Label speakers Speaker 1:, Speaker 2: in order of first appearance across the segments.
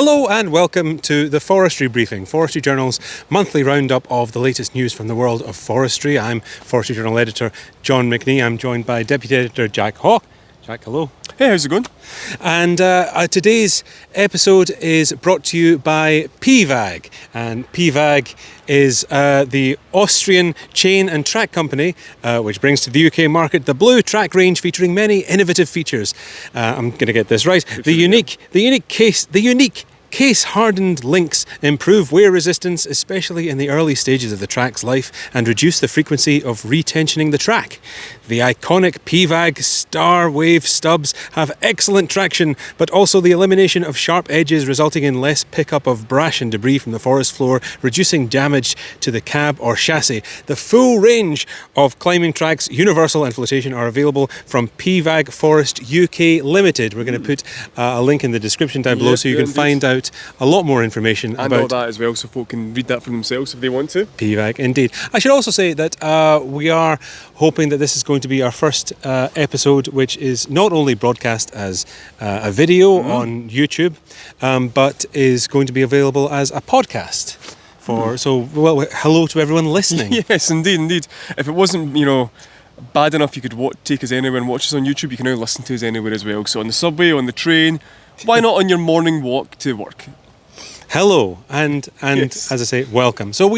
Speaker 1: Hello and welcome to the Forestry Briefing, Forestry Journal's monthly roundup of the latest news from the world of forestry. I'm Forestry Journal editor John McNee. I'm joined by Deputy Editor Jack Haugh. Jack, hello.
Speaker 2: Hey, how's it going?
Speaker 1: And today's episode is brought to you by pewag. And pewag is the Austrian chain and track company which brings to the UK market the blue track range featuring many innovative features. I'm going to get this right. The unique case-hardened links improve wear resistance, especially in the early stages of the track's life, and reduce the frequency of retensioning the track. The iconic pewag Star Wave stubs have excellent traction, but also the elimination of sharp edges, resulting in less pickup of brash and debris from the forest floor, reducing damage to the cab or chassis. The full range of climbing tracks, universal and flotation, are available from Pewag Forest UK Limited. We're going to put a link in the description down below so you can find out a lot more information
Speaker 2: and
Speaker 1: about
Speaker 2: all that as well, so folk can read that for themselves if they want to.
Speaker 1: pewag, indeed. I should also say that we are hoping that this is going to be our first episode which is not only broadcast as a video on YouTube, but is going to be available as a podcast. Hello to everyone listening.
Speaker 2: Yes, indeed. If it wasn't, bad enough you could take us anywhere and watch us on YouTube, you can now listen to us anywhere as well. So on the subway, on the train, why not on your morning walk to work?
Speaker 1: Hello, and
Speaker 2: Yes.
Speaker 1: as I say, welcome. So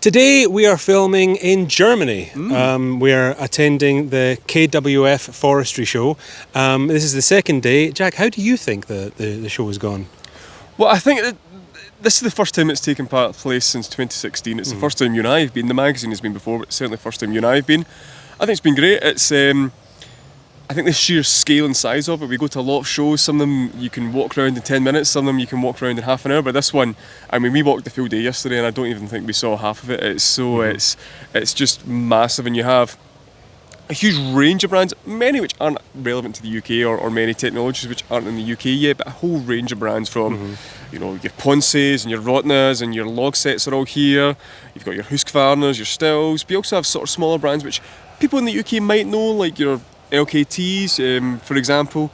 Speaker 1: today we are filming in Germany. We are attending the KWF Forestry Show. This is the second day. Jack, how do you think the show has gone?
Speaker 2: Well, I think that this is the first time it's taken place since 2016. It's the first time you and I have been. The magazine has been before, but certainly the first time you and I have been. I think it's been great. It's I think the sheer scale and size of it, we go to a lot of shows, some of them you can walk around in 10 minutes, some of them you can walk around in half an hour, but this one, we walked the full day yesterday and I don't even think we saw half of it. It's just massive, and you have a huge range of brands, many which aren't relevant to the UK or many technologies which aren't in the UK yet, but a whole range of brands from your Ponces and your Rotnas and your log sets are all here. You've got your Husqvarnas, your Stills, but you also have sort of smaller brands which people in the UK might know, like your LKTs, for example.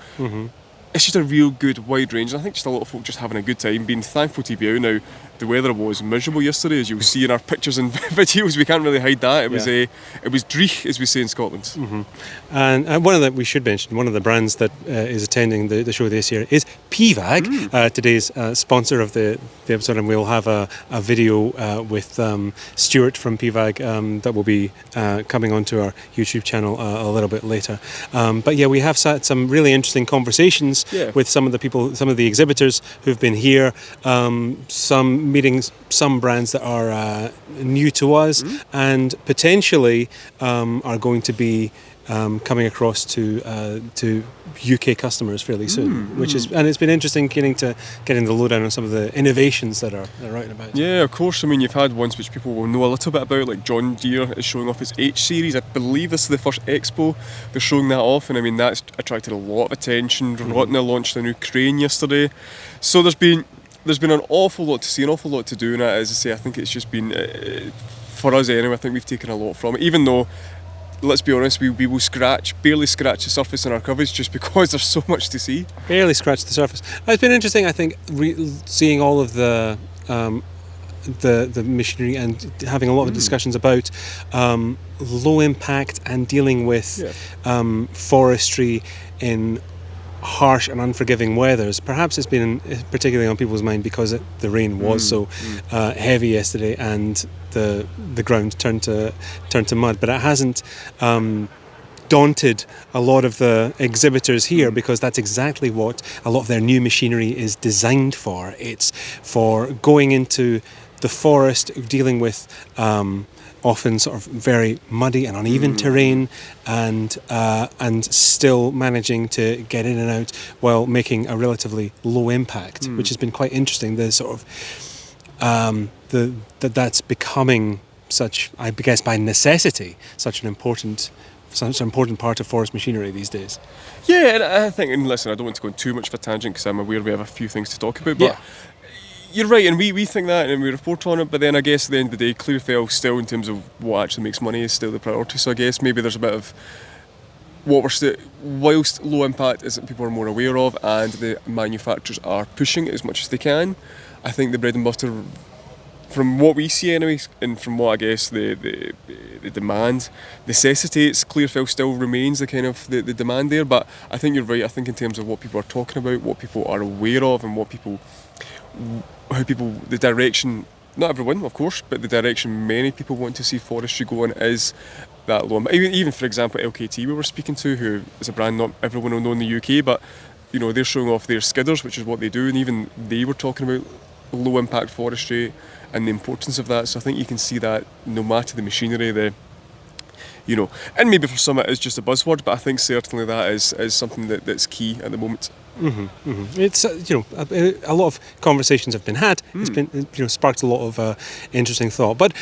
Speaker 2: It's just a real good wide range, and I think just a lot of folk just having a good time, being thankful to be out now. The weather was miserable yesterday, as you'll see in our pictures and videos. We can't really hide that. It was dreich, as we say in Scotland.
Speaker 1: And we should mention, one of the brands that is attending the show this year is pewag, today's sponsor of the episode, and we'll have a video with Stuart from pewag that will be coming onto our YouTube channel a little bit later. But yeah, we have had some really interesting conversations with some of the exhibitors who've been here, meeting some brands that are new to us and potentially are going to be coming across to UK customers fairly soon, and it's been interesting getting the lowdown on some of the innovations that are out and about.
Speaker 2: Yeah, of course. You've had ones which people will know a little bit about, like John Deere is showing off his H series. I believe this is the first expo they're showing that off, and that's attracted a lot of attention. Rotna launched a new crane yesterday, so there's been an awful lot to see, an awful lot to do, and as I say, I think it's just been for us anyway. I think we've taken a lot from it, even though, let's be honest, we will barely scratch the surface in our coverage just because there's so much to see.
Speaker 1: Barely scratch the surface. It's been interesting, I think, seeing all of the machinery and having a lot of discussions about low impact and dealing with forestry in harsh and unforgiving weathers. Perhaps it's been particularly on people's mind because the rain was so heavy yesterday and the ground turned to mud, but it hasn't daunted a lot of the exhibitors here, because that's exactly what a lot of their new machinery is designed for. It's for going into the forest, dealing with often sort of very muddy and uneven terrain, and still managing to get in and out while making a relatively low impact, which has been quite interesting. The sort of that's becoming such, I guess, by necessity, such an important part of forest machinery these days.
Speaker 2: Yeah, and I think, and listen, I don't want to go on too much of a tangent because I'm aware we have a few things to talk about, but you're right, and we think that and we report on it, but then I guess at the end of the day, clear Clearfell still, in terms of what actually makes money, is still the priority. So I guess maybe there's a bit of whilst low impact is that people are more aware of, and the manufacturers are pushing it as much as they can, I think the bread and butter, from what we see anyways, and from what I guess the demand necessitates, clear-fill still remains the kind of the demand there. But I think you're right. I think in terms of what people are talking about, what people are aware of, and the direction, not everyone of course, but the direction many people want to see forestry go in is that low. Even for example, LKT we were speaking to, who is a brand not everyone will know in the UK, but you know, they're showing off their skidders, which is what they do, and even they were talking about low impact forestry and the importance of that. So I think you can see that no matter the machinery, and maybe for some it is just a buzzword, but I think certainly that is something that's key at the moment.
Speaker 1: It's a lot of conversations have been had. It's been sparked a lot of interesting thought. But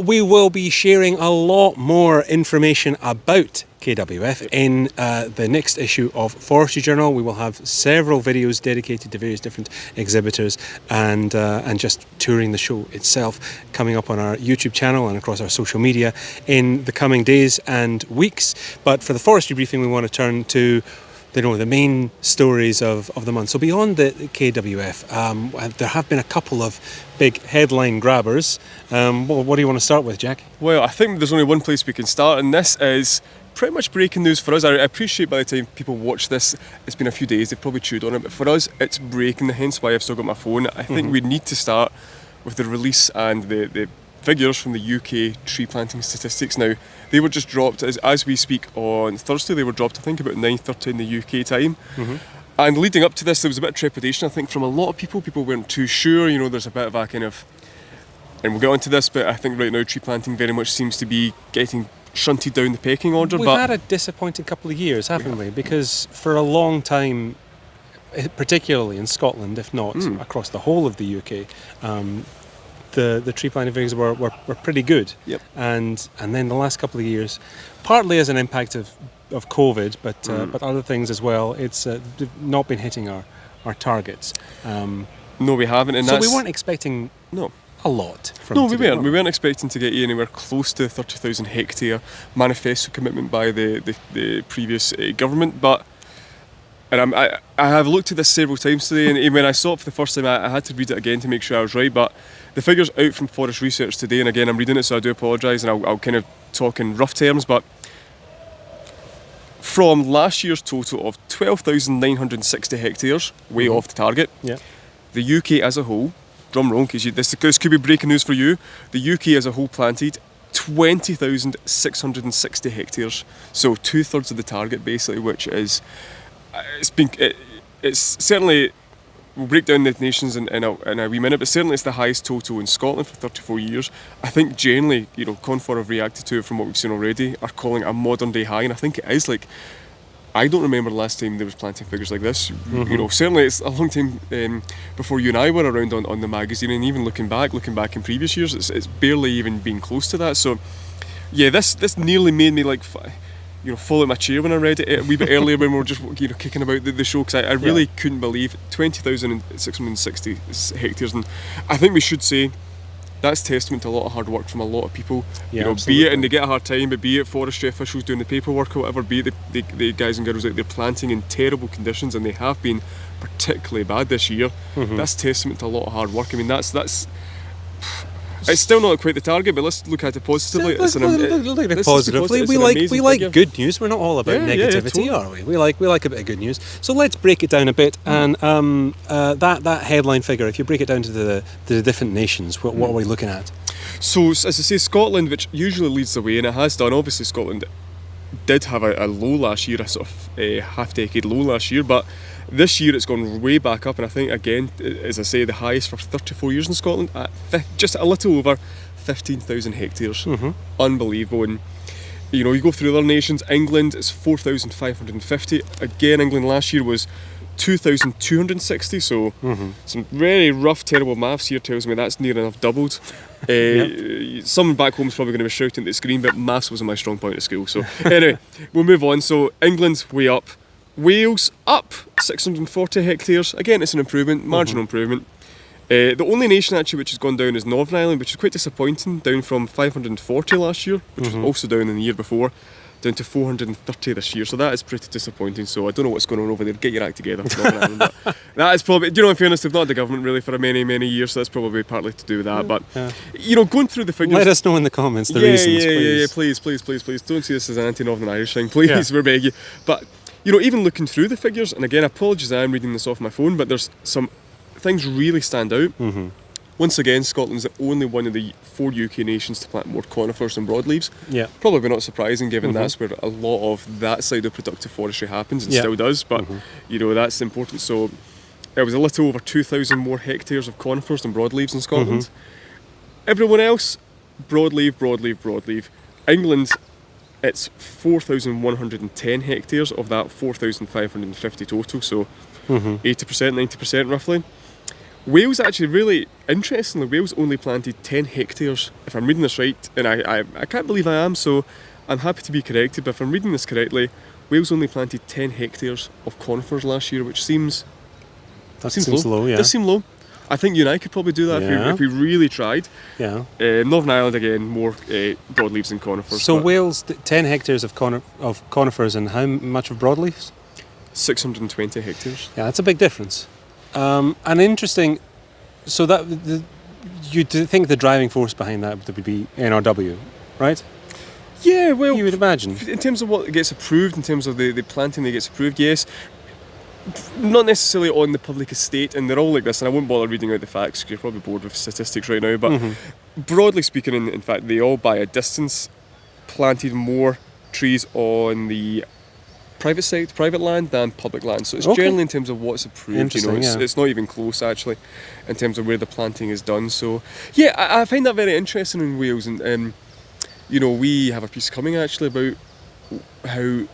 Speaker 1: we will be sharing a lot more information about KWF in the next issue of Forestry Journal. We will have several videos dedicated to various different exhibitors and just touring the show itself coming up on our YouTube channel and across our social media in the coming days and weeks. But for the Forestry Briefing, we want to turn to the main stories of the month. So beyond the KWF, there have been a couple of big headline grabbers. What do you want to start with, Jack?
Speaker 2: Well, I think there's only one place we can start, and this is pretty much breaking news for us. I appreciate by the time people watch this, it's been a few days, they've probably chewed on it, but for us, it's breaking, hence why I've still got my phone. I think we need to start with the release and the figures from the UK tree planting statistics. Now, they were just dropped as we speak on Thursday. They were dropped, I think, about 9:30 in the UK time. And leading up to this, there was a bit of trepidation, I think, from a lot of people. People weren't too sure. There's a bit of a kind of, and we'll get onto this, but I think right now tree planting very much seems to be getting shunted down the pecking order.
Speaker 1: We've had a disappointing couple of years, haven't we? Because for a long time, particularly in Scotland, if not across the whole of the UK, the tree planting figures were pretty good.
Speaker 2: Yep.
Speaker 1: And then the last couple of years, partly as an impact of COVID, but other things as well, it's not been hitting our targets.
Speaker 2: No, we haven't. And
Speaker 1: so we weren't expecting a lot from
Speaker 2: No, we weren't. We weren't expecting to get anywhere close to 30,000 hectare manifesto commitment by the previous government, but and I have looked at this several times today, and when I saw it for the first time, I had to read it again to make sure I was right. But the figures out from Forest Research today, and again I'm reading it, so I do apologise, and I'll kind of talk in rough terms, but from last year's total of 12,960 hectares, way off the target, the UK as a whole, drum roll, because this could be breaking news for you, the UK as a whole planted 20,660 hectares, so 2/3 of the target basically, which is it's certainly, we'll break down the nations in a wee minute, but certainly it's the highest total in Scotland for 34 years. I think generally, Confor have reacted to it from what we've seen already, are calling it a modern day high, and I think it is. Like, I don't remember the last time there was planting figures like this. Certainly it's a long time before you and I were around on the magazine, and even looking back in previous years, it's barely even been close to that. So yeah, this nearly made me like fall out my chair when I read it a wee bit earlier when we were just kicking about the show, because I really couldn't believe 20,660 hectares, and I think we should say that's testament to a lot of hard work from a lot of people. Be it, and they get a hard time, but be it forestry officials doing the paperwork or whatever, be it the guys and girls out there planting in terrible conditions, and they have been particularly bad this year. That's testament to a lot of hard work. I mean, that's it's still not quite the target, but let's look at it positively.
Speaker 1: Let's look at it positively. We like good news. We're not all about negativity, are we? We like a bit of good news. So let's break it down a bit. And that headline figure, if you break it down to the different nations, what are we looking at?
Speaker 2: So as I say, Scotland, which usually leads the way, and it has done. Obviously, Scotland did have a low last year, a sort of half-decade low last year, but this year it's gone way back up, and I think, again, as I say, the highest for 34 years in Scotland, at just a little over 15,000 hectares. Unbelievable. And you go through other nations. England is 4,550. Again, England last year was 2,260, so some very rough, terrible maths here tells me that's near enough doubled. Someone back home is probably going to be shouting at the screen, but maths wasn't my strong point at school. So anyway, we'll move on. So England's way up. Wales up 640 hectares. Again, it's an improvement, marginal improvement. The only nation actually which has gone down is Northern Ireland, which is quite disappointing, down from 540 last year, which was also down in the year before, down to 430 this year, so that is pretty disappointing. So I don't know what's going on over there. Get your act together. But that is probably, in fairness, they've not had the government really for many years, so that's probably partly to do with that. But going through the figures,
Speaker 1: let us know in the comments the reasons.
Speaker 2: Please. Don't see this as an anti-Northern Irish thing, please. We beg you. But even looking through the figures, and again, apologies, I am reading this off my phone, but there's some things really stand out.
Speaker 1: Mm-hmm.
Speaker 2: Once again, Scotland's the only one of the 4 UK nations to plant more conifers than broadleaves.
Speaker 1: Yeah.
Speaker 2: Probably not surprising, given that's where a lot of that side of productive forestry happens, and still does. But that's important. So there was a little over 2,000 more hectares of conifers than broadleaves in Scotland. Everyone else, broadleaf. England, it's 4,110 hectares of that 4,550 total. So 80%, 90% roughly. Wales, actually, really interestingly, Wales only planted 10 hectares, if I'm reading this right, and I can't believe I am, so I'm happy to be corrected, but if I'm reading this correctly, Wales only planted 10 hectares of conifers last year, which seems
Speaker 1: low. Yeah.
Speaker 2: Does seem low. I think you and I could probably do that if we really tried.
Speaker 1: Yeah.
Speaker 2: Northern Ireland, again, more broadleaves and conifers.
Speaker 1: So Wales, 10 hectares of conifers, and how much of broadleaves?
Speaker 2: 620 hectares.
Speaker 1: Yeah, that's a big difference. And interesting, so that you'd think the driving force behind that would be NRW, right?
Speaker 2: Yeah, well,
Speaker 1: you would imagine.
Speaker 2: In terms of what gets approved, in terms of the planting that gets approved, yes. Not necessarily on the public estate, and they're all like this, and I won't bother reading out the facts because you're probably bored with statistics right now, but broadly speaking, in fact, they all, by a distance, planted more trees on the private land than public land. So it's generally in terms of what's approved. It's not even close actually, in terms of where the planting is done. So yeah, I find that very interesting in Wales, and we have a piece coming actually about how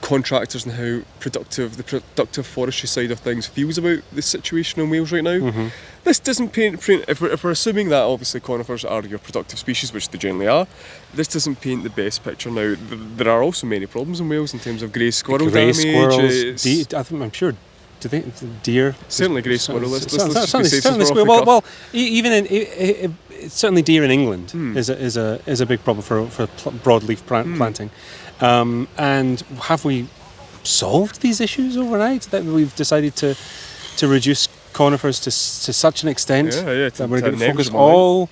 Speaker 2: contractors and how the productive forestry side of things feels about the situation in Wales right now. This doesn't paint if we're assuming that obviously conifers are your productive species, which they generally are, this doesn't paint the best picture. Now there are also many problems in Wales in terms of grey squirrel damage.
Speaker 1: I'm sure. Do they deer?
Speaker 2: Certainly grey squirrel.
Speaker 1: Well, even certainly deer in England is a big problem for broadleaf planting. And have we solved these issues overnight, that we've decided to reduce conifers to such an extent that we're going to focus all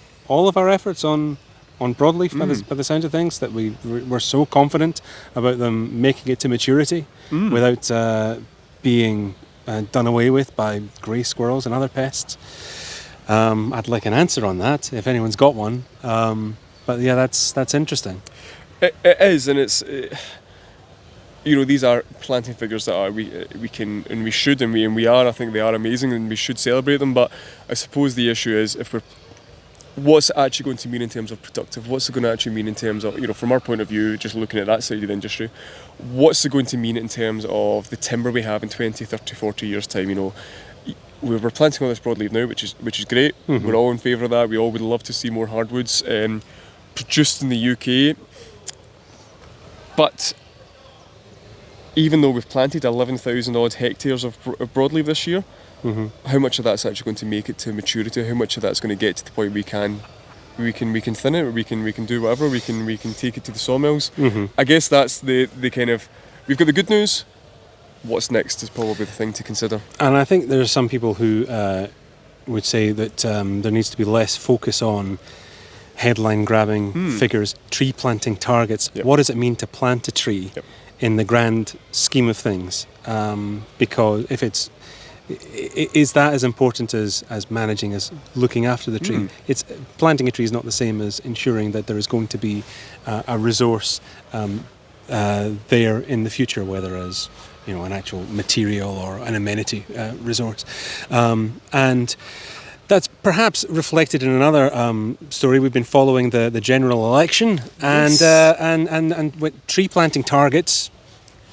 Speaker 1: of our efforts on broadleaf by the sound of things, that we're so confident about them making it to maturity without being done away with by grey squirrels and other pests? I'd like an answer on that if anyone's got one. But yeah, that's interesting.
Speaker 2: It is, and it's these are planting figures that we can and we should and we are. I think they are amazing, and we should celebrate them. But I suppose the issue is what's it actually going to mean in terms of productive? What's it going to actually mean in terms of from our point of view, just looking at that side of the industry? What's it going to mean in terms of the timber we have in 20, 30, 40 years time? We're planting all this broadleaf now, which is great. We're all in favour of that. We all would love to see more hardwoods produced in the UK. But even though we've planted 11,000 odd hectares of broadleaf this year, how much of that's actually going to make it to maturity? How much of that's going to get to the point we can thin it, or we can do whatever, we can take it to the sawmills? I guess that's the kind of, we've got the good news. What's next is probably the thing to consider. And
Speaker 1: I think there are some people who would say that there needs to be less focus on headline grabbing figures, tree planting targets. What does it mean to plant a tree in the grand scheme of things? Because if is that as important as managing, as looking after the tree? It's planting a tree is not the same as ensuring that there is going to be a resource there in the future, whether as an actual material or an amenity resource, and that's perhaps reflected in another story. We've been following the general election, and with tree planting targets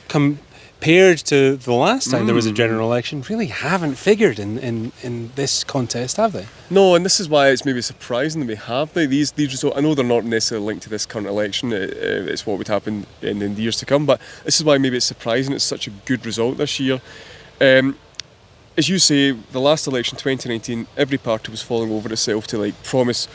Speaker 1: compared to the last time there was a general election, really haven't figured in this contest, have they?
Speaker 2: No, and this is why it's maybe surprising that we have these results. I know they're not necessarily linked to this current election. It's what would happen in the years to come, but this is why maybe it's surprising it's such a good result this year. As you say, the last election, 2019, every party was falling over itself to promise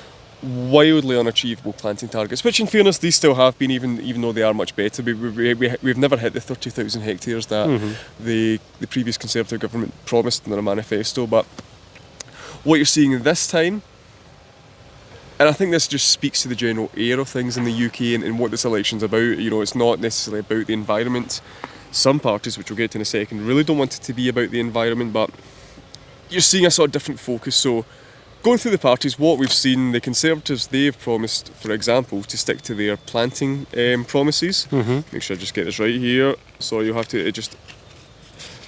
Speaker 2: wildly unachievable planting targets, which in fairness these still have been, even though they are much better. We've never hit the 30,000 hectares that the previous Conservative government promised in their manifesto. But what you're seeing this time, and I think this just speaks to the general air of things in the UK and what this election's about. It's not necessarily about the environment. Some parties, which we'll get to in a second, really don't want it to be about the environment, but you're seeing a sort of different focus. So going through the parties, what we've seen, the Conservatives, they've promised, for example, to stick to their planting promises. Make sure I just get this right here. So you'll have to just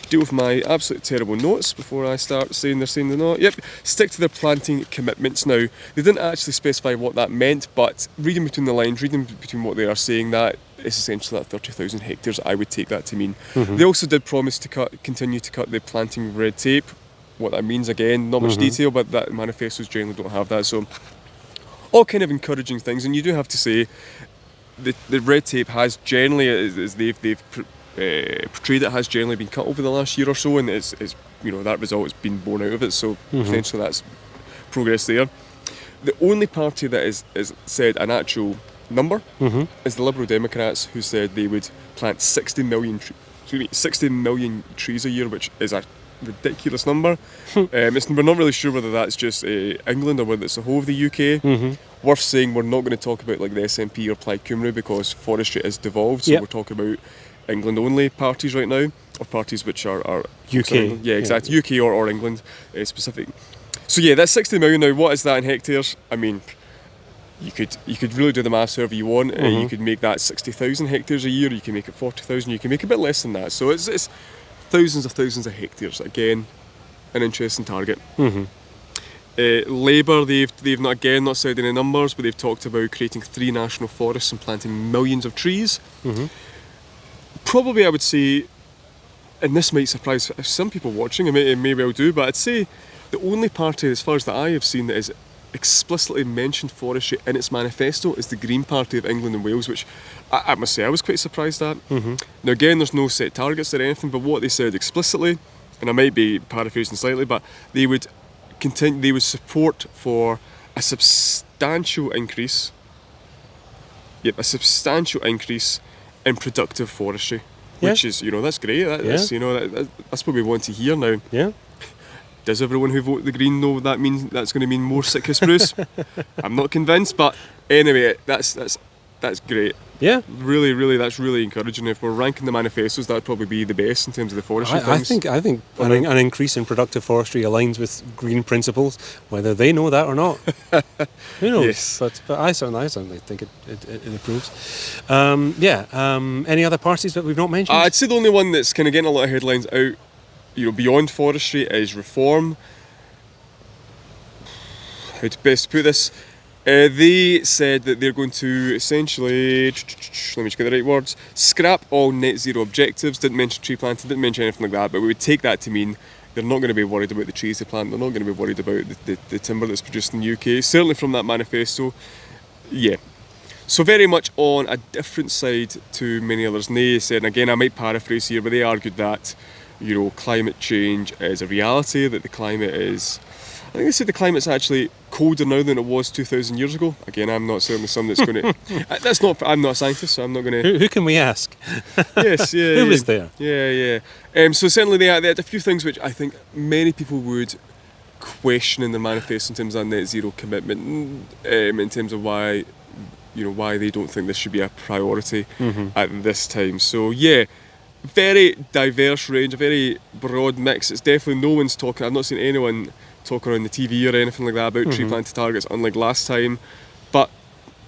Speaker 2: deal with my absolutely terrible notes before I start saying they're saying they're not. Yep, stick to their planting commitments. Now, they didn't actually specify what that meant, but reading between the lines, reading between what they are saying, that is essentially that 30,000 hectares. I would take that to mean. They also did promise to continue to cut the planting red tape. What that means, again, not much detail, but that manifestos generally don't have that. So all kind of encouraging things. And you do have to say the red tape has generally, as they've portrayed it, has generally been cut over the last year or so, and it's that result has been borne out of it. So potentially that's progress there. The only party that is said an actual number is the Liberal Democrats, who said they would plant 60 million trees a year, which is a ridiculous number. We're not really sure whether that's just England or whether it's the whole of the UK. Worth saying, we're not going to talk about like the SNP or Plaid Cymru because forestry is devolved, so we're talking about England only parties right now, or parties which are
Speaker 1: UK.
Speaker 2: Yeah, exactly. UK or England specific. So yeah, that's 60 million. Now, what is that in hectares? I mean, you could really do the maths however you want. You could make that 60,000 hectares a year, you can make it 40,000, you can make a bit less than that. So it's thousands of hectares. Again, an interesting target. Labour, they've not said any numbers, but they've talked about creating 3 national forests and planting millions of trees. Probably, I would say, and this might surprise some people watching, it may well do, but I'd say the only party, as far as that I have seen, that is explicitly mentioned forestry in its manifesto is the Green Party of England and Wales, which I must say I was quite surprised at. Now again, there's no set targets or anything, but what they said explicitly, and I might be paraphrasing slightly, but they would support for a substantial increase in productive forestry, which is, that's great. That's what we want to hear now. Does everyone who voted the Green know that means that's going to mean more Sitka spruce? I'm not convinced, but anyway, that's great. Really, that's really encouraging. If we're ranking the manifestos, that would probably be the best in terms of the forestry things.
Speaker 1: I think an increase in productive forestry aligns with green principles, whether they know that or not. Who knows?
Speaker 2: Yes.
Speaker 1: But I certainly think it improves. Any other parties that we've not mentioned?
Speaker 2: I'd say the only one that's kind of getting a lot of headlines out, beyond forestry, is Reform. How to best put this? They said that they're going to essentially, let me just get the right words, scrap all net zero objectives. Didn't mention tree planting, didn't mention anything like that, but we would take that to mean they're not going to be worried about the trees they plant, they're not going to be worried about the timber that's produced in the UK, certainly from that manifesto. So very much on a different side to many others. And they said, and again I might paraphrase here, but they argued that climate change is a reality, that the climate is, I think they said the climate's actually colder now than it was 2,000 years ago. Again, I'm not certainly someone that's going to... I'm not a scientist, so I'm not going to...
Speaker 1: Who can we ask?
Speaker 2: Yes, yeah.
Speaker 1: Who was there?
Speaker 2: Yeah. So certainly they had a few things which I think many people would question in their manifesto in terms of net zero commitment, in terms of why they don't think this should be a priority at this time. So yeah, very diverse range, a very broad mix. It's definitely no one's talking... I've not seen anyone talking on the TV or anything like that about tree planting targets, unlike last time. But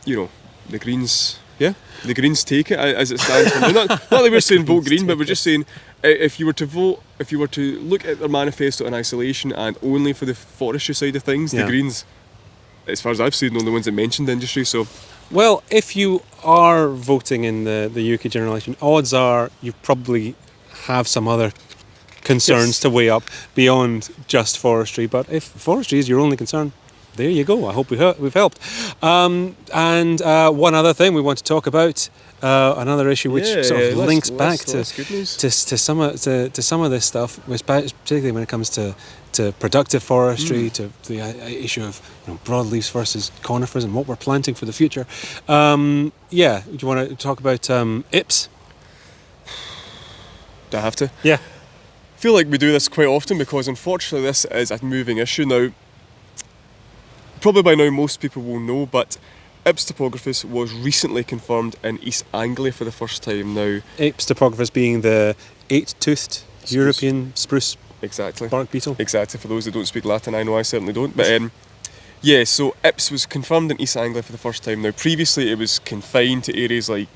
Speaker 2: the Greens take it as it stands. not that we're saying vote Green, but we're just saying if you were to look at their manifesto in isolation and only for the forestry side of things, the Greens, as far as I've seen, are the only ones that mentioned industry. So,
Speaker 1: well, if you are voting in the UK general election, odds are you probably have some other concerns to weigh up beyond just forestry. But if forestry is your only concern, There you go. I hope we've helped. And one other thing we want to talk about, another issue which sort of links back to some of this stuff, particularly when it comes to productive forestry, to the issue of broadleaves versus conifers and what we're planting for the future. Do you want to talk about IPs?
Speaker 2: Do I have to?
Speaker 1: Yeah.
Speaker 2: I feel like we do this quite often because unfortunately this is a moving issue now. Probably by now most people will know, but Ips topographus was recently confirmed in East Anglia for the first time now.
Speaker 1: Ips topographus being the 8-toothed European spruce bark beetle.
Speaker 2: Exactly, for those that don't speak Latin, I know I certainly don't. But so Ips was confirmed in East Anglia for the first time now. Previously it was confined to areas like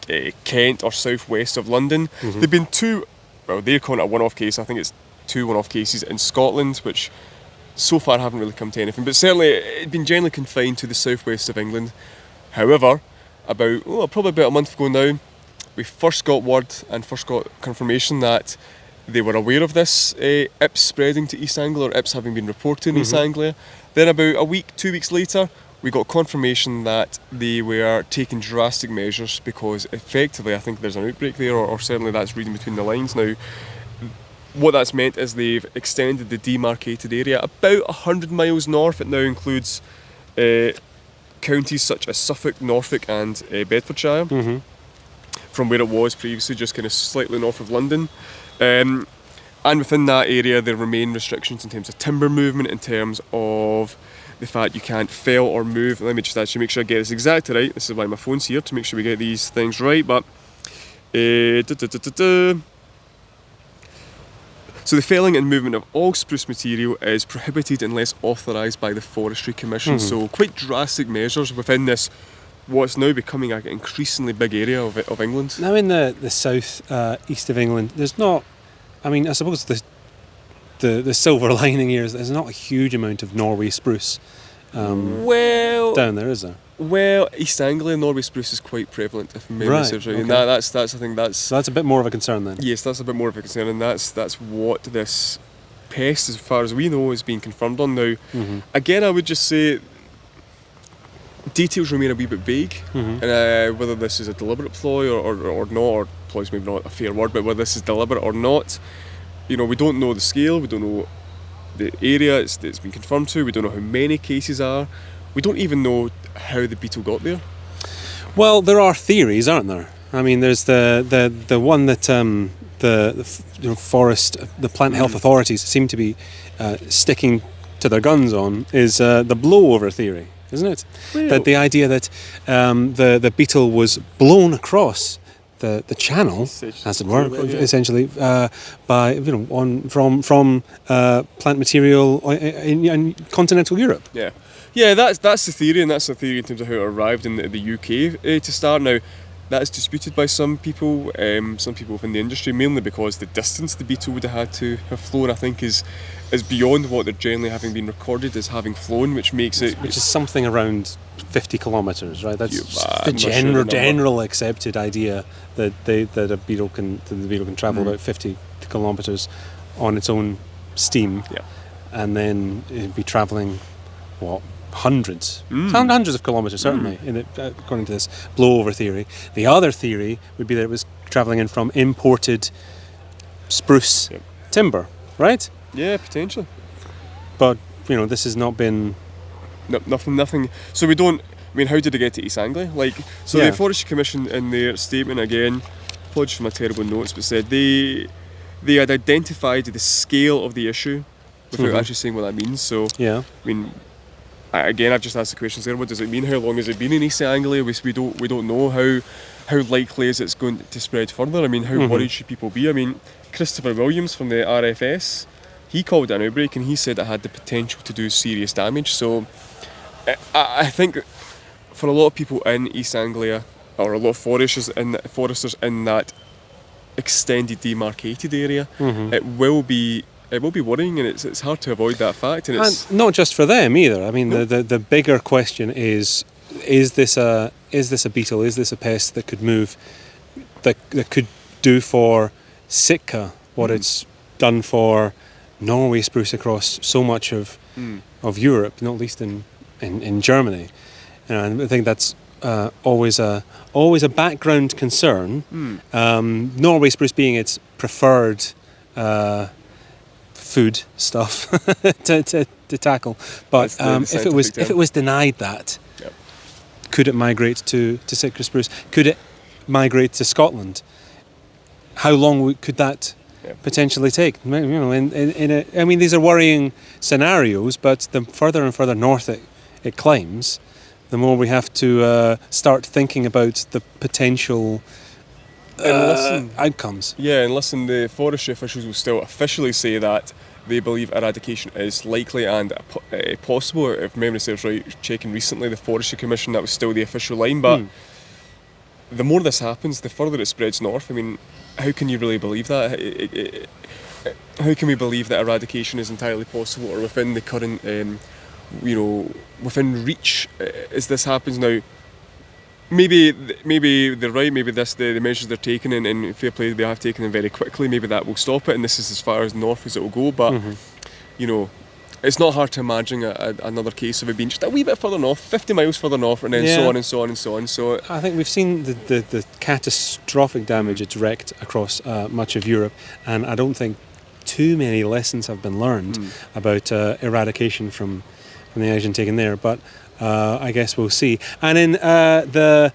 Speaker 2: Kent or southwest of London.
Speaker 1: Mm-hmm.
Speaker 2: There've been they're calling it a one-off case. I think it's 2 one-off cases in Scotland, which so far haven't really come to anything, but certainly it's been generally confined to the southwest of England. However, probably about a month ago now, we first got word and first got confirmation that they were aware of this Ips spreading to East Anglia, or Ips having been reported in East Anglia. Then about 2 weeks later, we got confirmation that they were taking drastic measures because effectively I think there's an outbreak there, or certainly that's reading between the lines now. What that's meant is they've extended the demarcated area about 100 miles north. It now includes counties such as Suffolk, Norfolk and Bedfordshire, from where it was previously just kind of slightly north of London. And within that area there remain restrictions in terms of timber movement, in terms of the fact you can't fell or move. Let me just actually make sure I get this exactly right. This is why my phone's here, to make sure we get these things right. But so the felling and movement of all spruce material is prohibited unless authorised by the Forestry Commission. So quite drastic measures within this, what's now becoming an increasingly big area of England.
Speaker 1: Now in the south east of England, there's not, I suppose the silver lining here is there's not a huge amount of Norway spruce down there, is there?
Speaker 2: Well, East Anglia Norway spruce is quite prevalent, if memory serves right.
Speaker 1: Okay.
Speaker 2: And I think that's...
Speaker 1: So that's a bit more of a concern then?
Speaker 2: Yes, that's a bit more of a concern, and that's what this pest, as far as we know, is being confirmed on now. Again, I would just say details remain a wee bit vague, and whether this is a deliberate ploy or not, or ploy's maybe not a fair word, but whether this is deliberate or not, we don't know the scale, we don't know the area it's been confirmed to, we don't know how many cases are, we don't even know how the beetle got there.
Speaker 1: Well, there are theories, aren't there? There's the one that the plant health authorities seem to be sticking to their guns on is the blowover theory, isn't it? Well, that the idea that the beetle was blown across the channel, as it were, essentially by from plant material in continental Europe.
Speaker 2: Yeah, that's the theory, and that's the theory in terms of how it arrived in the UK to start. Now, that's disputed by some people within the industry, mainly because the distance the beetle would have had to have flown, I think, is beyond what they're generally having been recorded as having flown, which makes it...
Speaker 1: Which is something around 50 kilometres, right? That's the general accepted idea that the beetle can travel about 50 kilometres on its own steam, and then it'd be travelling, hundreds of kilometres, certainly, according to this blowover theory. The other theory would be that it was travelling in from imported spruce timber, right?
Speaker 2: Yeah, potentially.
Speaker 1: But, this has not been...
Speaker 2: No, nothing. So we don't... how did it get to East Anglia? The Forestry Commission, in their statement, again, apologies for my terrible notes, but said they had identified the scale of the issue without actually saying what that means. So, again, I've just asked the questions there. What does it mean? How long has it been in East Anglia? We don't know how likely is it's going to spread further. How worried should people be? Christopher Williams from the RFS, he called it an outbreak and he said it had the potential to do serious damage. So I think for a lot of people in East Anglia, or a lot of foresters in that extended demarcated area, it will be worrying, and it's hard to avoid that fact. And
Speaker 1: not just for them either. The bigger question is this a beetle? Is this a pest that could move? That could do for Sitka what it's done for Norway spruce across so much of Europe, not least in in Germany. And I think that's always a background concern. Norway spruce being its preferred food stuff to tackle, but if it was denied that, could it migrate to citrus spruce? Could it migrate to Scotland? How long could that potentially take? I mean, these are worrying scenarios, but the further and further north it climbs, the more we have to start thinking about the potential outcomes.
Speaker 2: Yeah, and listen, the forestry officials will still officially say that they believe eradication is likely and possible. If memory serves right, checking recently the Forestry Commission, that was still the official line. But the more this happens, the further it spreads north. I mean, how can you really believe that? How can we believe that eradication is entirely possible or within the current, within reach as this happens now? Maybe they're right. Maybe the measures they're taking and fair play, they have taken them very quickly. Maybe that will stop it, and this is as far as north as it will go. But it's not hard to imagine another case of it being just a wee bit further north, 50 miles further north, and then so on and so on and so on. So
Speaker 1: I think we've seen the catastrophic damage it's wreaked across much of Europe, and I don't think too many lessons have been learned about eradication from the action taken there. But I guess we'll see. And in the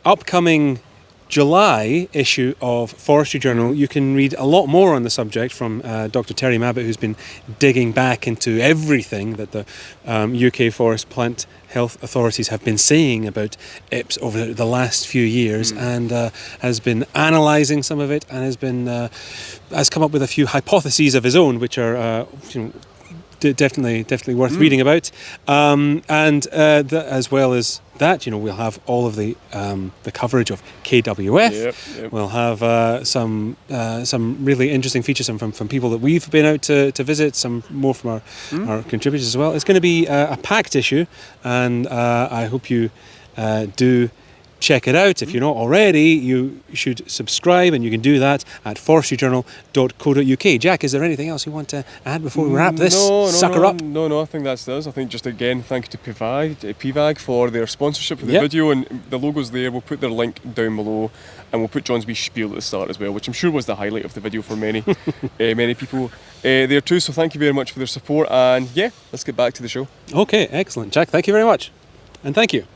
Speaker 1: upcoming July issue of Forestry Journal, you can read a lot more on the subject from Dr. Terry Mabbutt, who's been digging back into everything that the UK Forest Plant Health Authorities have been saying about IPS over the last few years, and has been analysing some of it, and has come up with a few hypotheses of his own, which are definitely worth reading about, as well as that, we'll have all of the coverage of KWF. Yep. We'll have some really interesting features from people that we've been out to visit, some more from our contributors as well. It's going to be a packed issue, and I hope you do check it out. If you're not already, you should subscribe, and you can do that at forestryjournal.co.uk. Jack, is there anything else you want to add before we wrap this sucker up?
Speaker 2: No, I think that's us. I think just again, thank you to pewag for their sponsorship of the video, and the logo's there. We'll put their link down below, and we'll put John's wee spiel at the start as well, which I'm sure was the highlight of the video for many people there too. So thank you very much for their support, and let's get back to the show.
Speaker 1: Okay, excellent. Jack, thank you very much, and thank you.